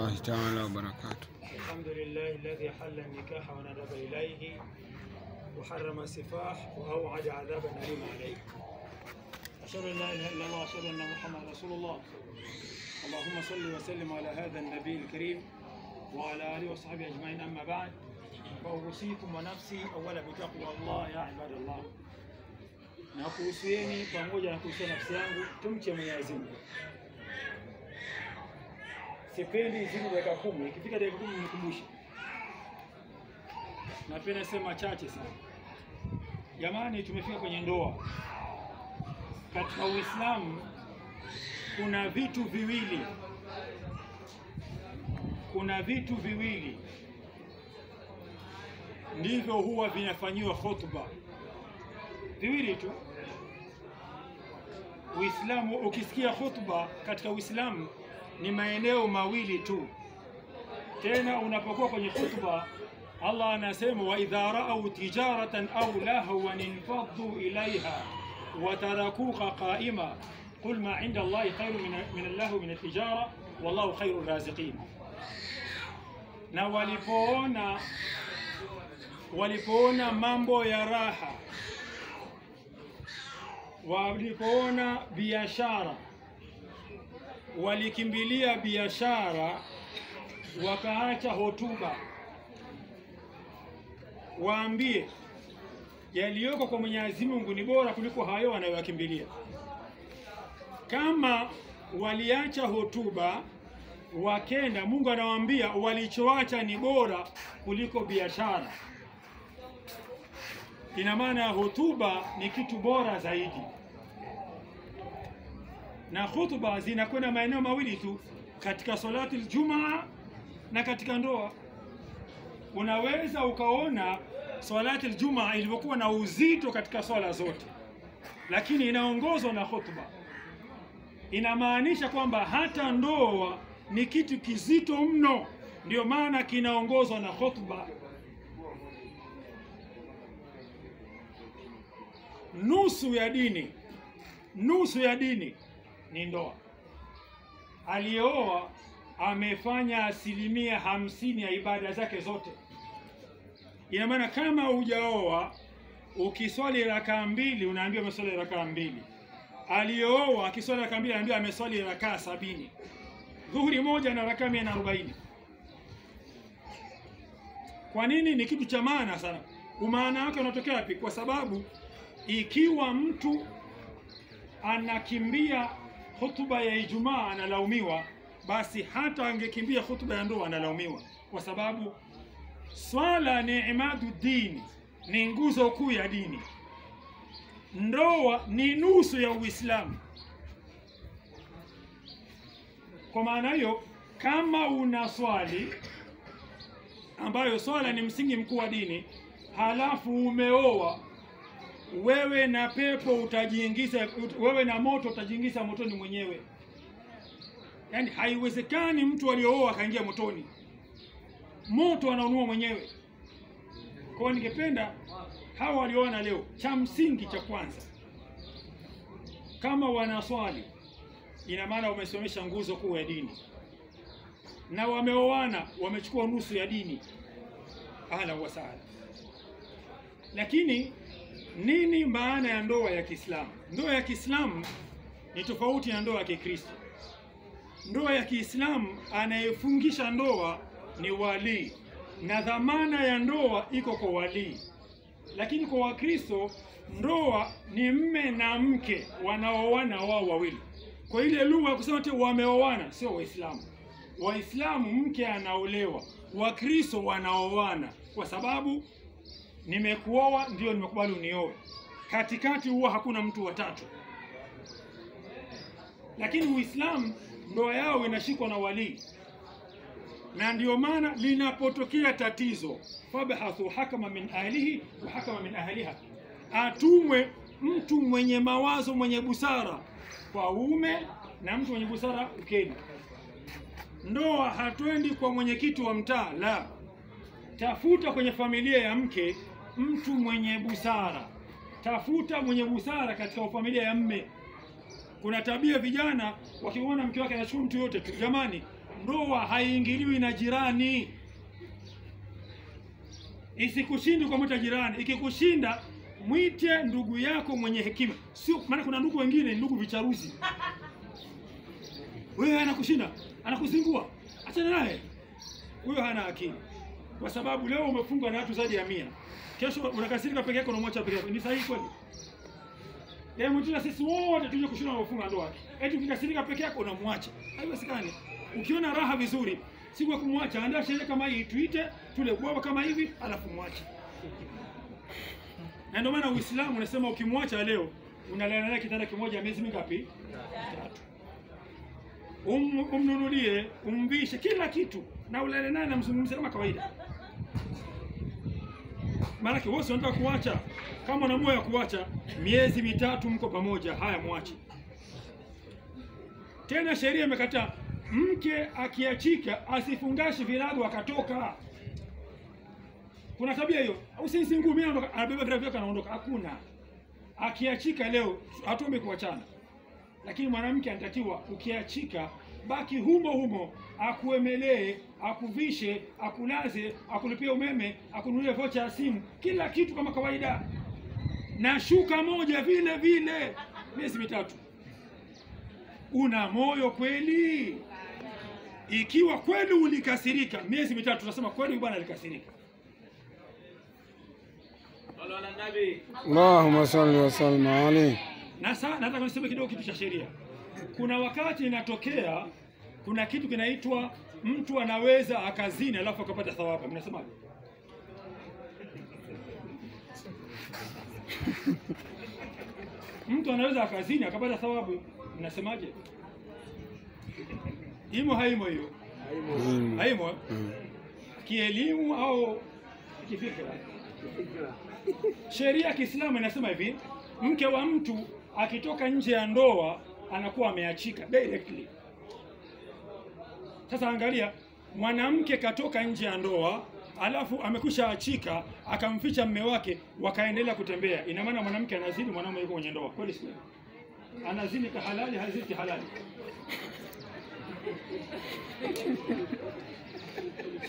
الله تعالى وبركاته. الحمد لله الذي حل النكاح وندب إليه وحرم السفاح وأوعد عذابا أليما عليه. أشهد أن لا إله إلا الله وأشهد أن محمدا رسول الله. اللهم صل وسلم على هذا النبي الكريم وعلى آله وصحبه أجمعين. أما بعد، فأوصيكم ونفسي أولا بتقوى الله يا عباد الله. Na kuhusieni pamoja na kuhusia nafsi yangu tumche Mwenyezi Mungu. Sipendi zidi dakika 10, ikifika dakika 10 nikumbushe. Napenda sema chache sana. Jamani, tumefika kwenye ndoa. Katika Uislamu kuna vitu viwili. Ndivyo huwa vinafanyiwa hotuba. Viwili tu. Uislamu, ukisikia hotuba katika Uislamu ni maeneo mawili tu. Tena unapokuwa kwenye hotuba, Allah anasema wa idha ra'aw tijaratan aw lahwan infaddu ilayha wa tarakuka qa'ima qul ma 'inda Allahi khairun min al-lahwi min at-tijara wallahu khairur raziqin. Na walipoona mambo ya raha, walipoona biashara, walikimbilia biashara, wakaacha hotuba. Waambie yaliyoko kwa Mwenyezi Mungu ni bora kuliko hayo wanayokimbilia. Kama waliacha hotuba wakenda, Mungu anawaambia walichoacha ni bora kuliko biashara. Ina maana hotuba ni kitu bora zaidi. Na hotuba zinakwenda maeneo mawili tu, katika salati al-Jumaa na katika ndoa. Unaweza ukaona salati al-Jumaa ilivyokuwa na uzito katika swala zote, lakini inaongozwa na hotuba. Inamaanisha kwamba hata ndoa ni kitu kizito mno, ndio maana kinaongozwa na hotuba. Nusu ya dini ni ndoa. Aliyeoa amefanya 50% ya ibada zake zote. Ina maana kama hujaoa, ukiswali rakaa 2 unaambiwa umeswali rakaa 2. Aliyeoa akiswali rakaa 2 anaambiwa ameswali rakaa 70. Dhuhuri moja na rakaa 140. Kwa nini? Ni kitu cha maana sana. Umaana wake unatokea wapi? Kwa sababu ikiwa mtu anakimbia hotuba ya Ijumaa analaumiwa, basi hata angekimbia hotuba ya ndoa analaumiwa, kwa sababu swala ni imadu dini, ni nguzo kuu ya dini. Ndoa ni nusu ya Uislamu. Kwa maana hiyo, kama una swali ambayo swala ni msingi mkuu wa dini, halafu umeoa, wewe na pepo utajiingiza, wewe na moto utajiingiza motoni mwenyewe. Yaani haiwezekani mtu aliyooa akaingia motoni. Moto anaunua mwenyewe. Kwa ningependa hawa walioana leo, cha msingi cha kwanza, kama wanaswali, ina maana wamesomesha nguzo kuu ya dini. Na wameoana, wamechukua nusu ya dini. Ahla wa sahla. Lakini nini maana ya ndoa ya Kiislamu? Ndoa ya Kiislamu ni tofauti na ndoa ya Kikristo. Ndoa ya Kiislamu anayefungisha ndoa ni wali, na dhamana ya ndoa iko kwa wali. Lakini kwa Wakristo ndoa ni mme na mke wanaoana wao wawili. Kwa ile lugha ya kusema tu wameoana, sio Waislamu. Waislamu mke anaolewa, Wakristo wanaoana, kwa sababu nimekuoa ndio nimekubali unioe. Katikati huwa hakuna mtu wa tatu. Lakini Uislamu ndoa yao inashikwa na wali. Na ndio maana linapotokea tatizo, fabahathu hakama min ahlihi wa hakama min ahliha, atumwe mtu mwenye mawazo, mwenye busara kwa ume na mtu mwenye busara ukeni. Ndoa hatuendi kwa mwenyekiti wa mtaa, la. Tafuta kwenye familia ya mke mtu mwenye busara. Tafuta mwenye busara katika familia ya mme. Kuna tabia vijana wakiona mke wake anachukua mtu yote tu. Jamani, ndoa haiingiliwi na jirani. Isikushindi kwa mwita jirani. Ikikushinda mwite ndugu yako mwenye hekima. Sio maana kuna ndugu wengine ndugu vicharuzi. Wewe anakushinda, anakuzingua. Achana naye. Huyo hana akili. Kwa sababu leo umefungwa na watu zaidi ya 100. Kesho unakasirika peke yako na mwacha peke yako. Ni sahihi kweli? Leo mtuna sisi wote tuje kushinda na kufunga ndoa. Eti ukikasirika peke yako unamwacha. Haiwezekani. Ukiona raha vizuri, siku ya kumwacha andaa sherehe kama hii, tuite, tule bwaba kama hivi, alafu mwache. Na ndio maana Uislamu unasema ukimwacha leo, unalala naye kitanda kimoja miezi mingapi? 3. Umnunulie, umvishe kila kitu na ulale naye na mzungumzie kama kawaida. Maana wewe unataka kuacha, kama una moyo wa kuacha, miezi 3 mko pamoja, haya mwache. Tena sheria imekataa mke akiachika asifungashi virago akatoka. Kuna tabia hiyo. Usisi ngumi anaondoka, anabeba virago vyake anaondoka. Hakuna. Akiachika leo hatuombe kuachana. Lakini mwanamke anatakiwa ukiachika baki humo humo, akuemelee, akuvishe, akulaze, akulipia umeme, akununulie vocha ya simu, kila kitu kama kawaida. Na shuka moja vile vile miezi 3. Una moyo kweli? Ikiwa kweli ulikasirika miezi 3, tunasema kweli bwana alikasirika. Allahumma salli wa sallim alayhi. Na sasa nataka niseme kidogo kitu cha sheria. Kuna wakati inatokea kuna kitu kinaitwa mtu anaweza akazini alafu akapata thawabu. Mnasemaje? Mtu anaweza akazini akapata thawabu. Mnasemaje? Imo haimo hiyo? Haimo. Kielimu au kifikra? Sheria ya Kiislamu inasema hivi, mke wa mtu akitoka nje ya ndoa anakuwa ameachika directly. Sasa angalia, mwanamke katoka nje ya ndoa alafu amekusha achika, akamficha mume wake, wakaendelea kutembea. Ina maana mwanamke anazini, mwanamume yuko kwenye ndoa. Kweli sio? Anazini kihalali, hazini kihalali.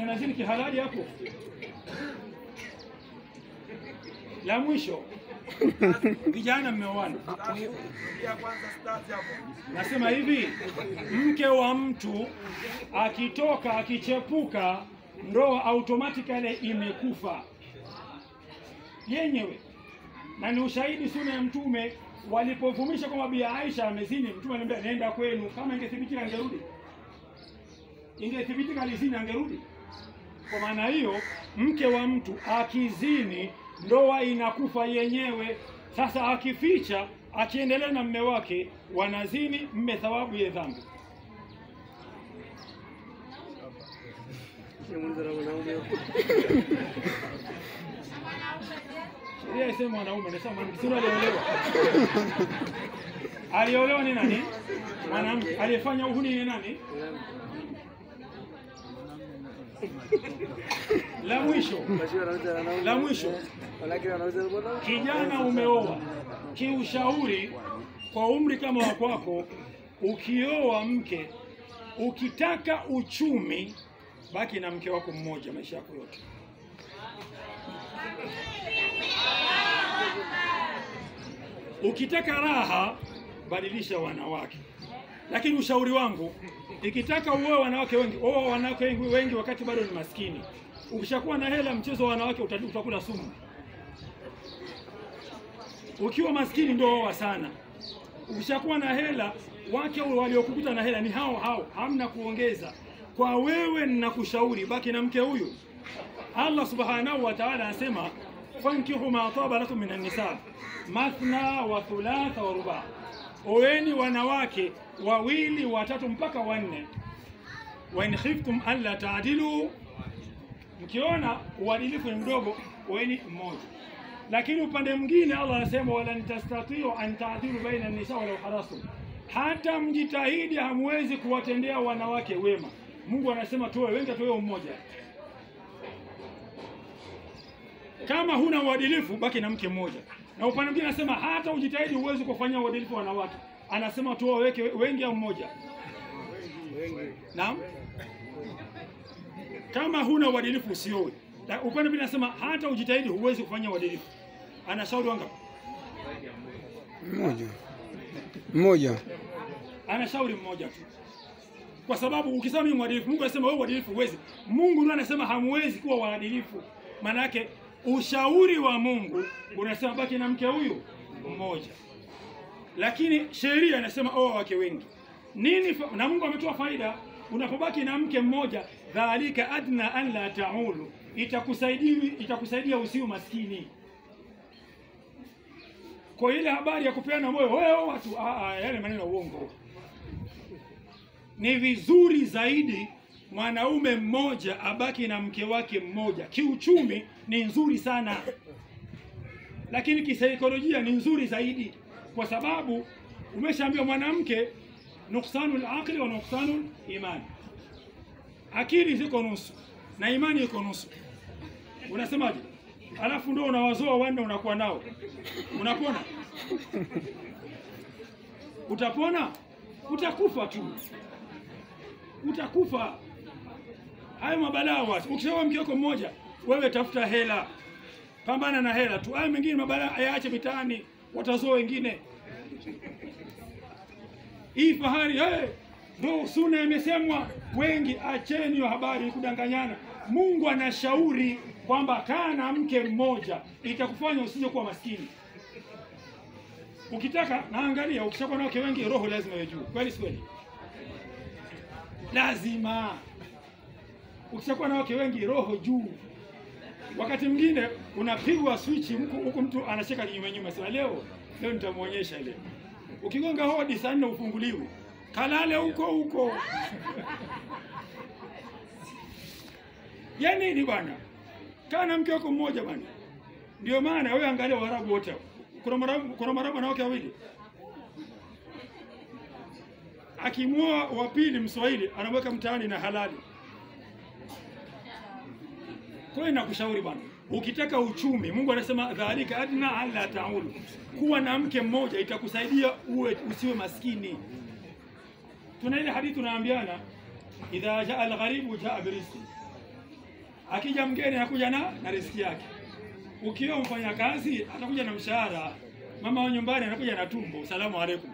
Anazini kihalali hapo. La mwisho, vijana mmeoana. Nasema hivi, mke wa mtu akitoka akichepuka, ndoa automatically imekufa yenyewe. Na ni ushahidi sunna ya Mtume walipovumisha kwamba Bi Aisha amezini, Mtume alimwambia nenda kwenu. Kama ingethibitika angerudi, ingethibitika alizini angerudi. Kwa maana hiyo mke wa mtu akizini ndoa inakufa yenyewe. Sasa akificha, akiendelea na mume wake, wanazini, mme thawabu ya dhambi. Sheria isema mwanaume, nasema msura aliolewa. Aliolewa ni nani? Mwanamke. Aliyefanya uhuni ni nani? La mwisho, kijana umeoa, kiushauri kwa umri kama wa kwako, ukioa mke, ukitaka uchumi, baki na mke wako mmoja maisha yako yote. Ukitaka raha, badilisha wanawake. Lakini ushauri wangu, ikitaka uoe wanawake wengi, oa wanawake wengi wakati bado ni maskini. Ukishakuwa na hela, mchezo wa wanawake utakula sumu. Ukiwa maskini ndio oa sana. Ukishakuwa na hela, wake waliokukuta na hela ni hao, hamna kuongeza. Kwa wewe ninakushauri baki na mke huyu. Allah Subhanahu wa Ta'ala anasema fankihu ma taba lakum minan nisa mathna wa thulatha wa ruba. Oeni wanawake 2, 3 mpaka 4. Wa in khiftum alla ta'dilu, mkiona uadilifu ni mdogo, oeni mmoja. Lakini upande mwingine Allah anasema wala tastati'u an ta'dilu baina an-nisa walau harastum, hata mjitahidi hamwezi kuwatendea wanawake wema. Mungu anasema tuwe wengi, tuwe mmoja. Kama huna uadilifu, baki na mke mmoja. Na upande mwingine anasema hata ujitahidi uweze kufanya uadilifu wanawake. Anasema tuwe wengi au mmoja? Naam? kama huna uadilifu usioe. Upande pili nasema hata ujitahidi huwezi kufanya uadilifu. Anashauri wangapi? Mmoja. Anashauri mmoja tu. Kwa sababu ukisema mimi mwadilifu, Mungu anasema wewe uadilifu huwezi. Mungu ndiye anasema hamwezi kuwa waadilifu. Maana yake ushauri wa Mungu unasema baki na mke huyu mmoja. Lakini sheria inasema oa wake wengi. Nini na Mungu ametoa faida, unapobaki na mke mmoja, dhalika adna an la ta'ulu, itakusaidia usiwe maskini. Kwa ile habari ya kupeana moyo wewe watu yale maneno ya uongo. Ni vizuri zaidi mwanaume mmoja abaki na mke wake mmoja. Kiuchumi ni nzuri sana, lakini kisaikolojia ni nzuri zaidi, kwa sababu umeshaambiwa mwanamke nuksanul aqli wa nuksanul imani. Akili ziko nusu na imani iko nusu. Unasemaje? Alafu ndio unawazoa wanne unakuwa nao. Unapona? Utapona? Utakufa tu. Utakufa. Hayo mabalaa watu. Ukishaoa mke wako mmoja, wewe tafuta hela. Pambana na hela tu. Hayo mengine mabalaa yaache mitaani, watazoa wengine. Hii fahari ndio sunna imesemwa. Wengi acheni hiyo habari kudanganyana. Mungu anashauri kwamba kaa na mke mmoja, itakufanya usije kuwa maskini. Ukitaka naangalia, ukishakuwa na wake wengi roho lazima iwe juu. Kweli si kweli? Lazima. Ukishakuwa na wake wengi roho juu. Wakati mwingine unapigwa switch huko mtu anacheka kinyume. Sema leo nitamuonyesha ile. Ukigonga hodi saa 4 ufunguliwe. Kalale huko. Yaani ni bwana. Kaa na mke wako mmoja bwana. Ndio maana wewe angalia Waarabu wote. Kuna Mwarabu na wake wawili. Akimwoa wa pili Mswahili anamweka mtaani na halali. Kwa hiyo nakushauri bwana, ukitaka uchumi, Mungu anasema dhalika adna alla ta'ulu. Kuwa na mke mmoja itakusaidia usiwe maskini. Tuna ile hadithi tunaambiana, idha jaa al-gharibu jaa birizqi. Akija mgeni anakuja na riziki yake. Ukiwa mfanya kazi atakuja na mshahara. Mama wa nyumbani anakuja na tumbo. Salamu alaykum.